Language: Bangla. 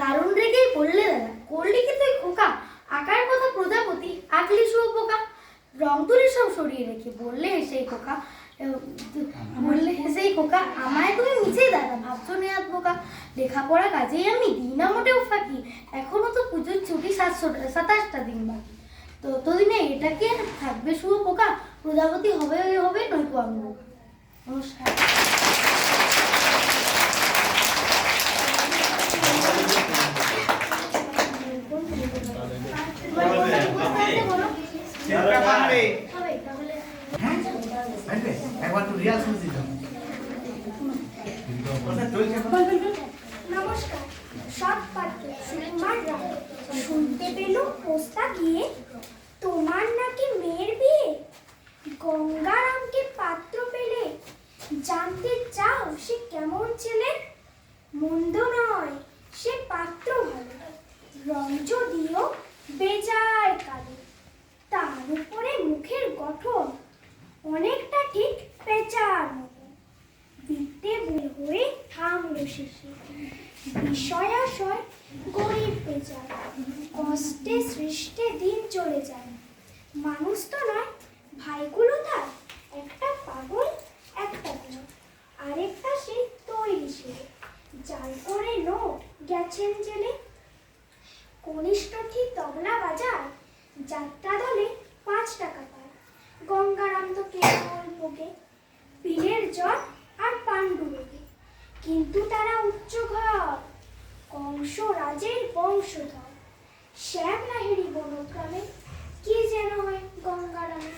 দারুণ রেগেই বললে, দাদা করলি কি তুই খোকা? আকার কথা প্রজাপতি, আঁকলি শুয়োপোকা। রং তুলি সব সরিয়ে রেখে বললে সেই খোকা, আমায় তুমি মিছেই দাদা ভাবছো নেহাত বোকা। লেখাপড়া কাজেই আমি দিই না মোটেও ফাঁকি, এখনো তো পুজোর ছুটি 27টা দিন বাকি। ততদিনে এটা কি আর থাকবে শুয়োপোকা? প্রজাপতি হবে হবে নয়তো আমি বোকা। নমস্কার। নমস্কার। সব পাত্র সুকুমার রায়। শুনতে পেলুম পোস্তা গিয়ে তোমার নাকি মেয়ের বিয়ে। গঙ্গারামকে পাত্র পেলে জানতে চাও সে কেমন ছেলে? মন্দ নয় সে পাত্র ভালো, রং যদিও বেজায় কালো। তার উপরে মুখের গঠন অনেকটা ঠিক পেঁচার মতো। বিদ্যে বের হয়ে থামলো শেষে, বিষয়াশয় গরিব বেচার। কষ্টে সৃষ্টে দিন চলে যায়, মানুষ তো নয় ভাইগুলো তার। একটা পাগল একটা গুণ, আরেকটা সে তৈরি সে, যার করে নোট গেছেন জেলে। কনিষ্ঠ ঠিক তবলা বাজায়, যাত্রা দলে 5 টাকা পায়। গঙ্গারাম তো কেবল ভোগে পীরের জ্বর আর পাণ্ডুরোগে। কিন্তু তারা উচ্চ ঘর, কংস রাজের বংশধর। শ্যাম লাহিড়ী বনগ্রামে কি যেন হয় গঙ্গারামে।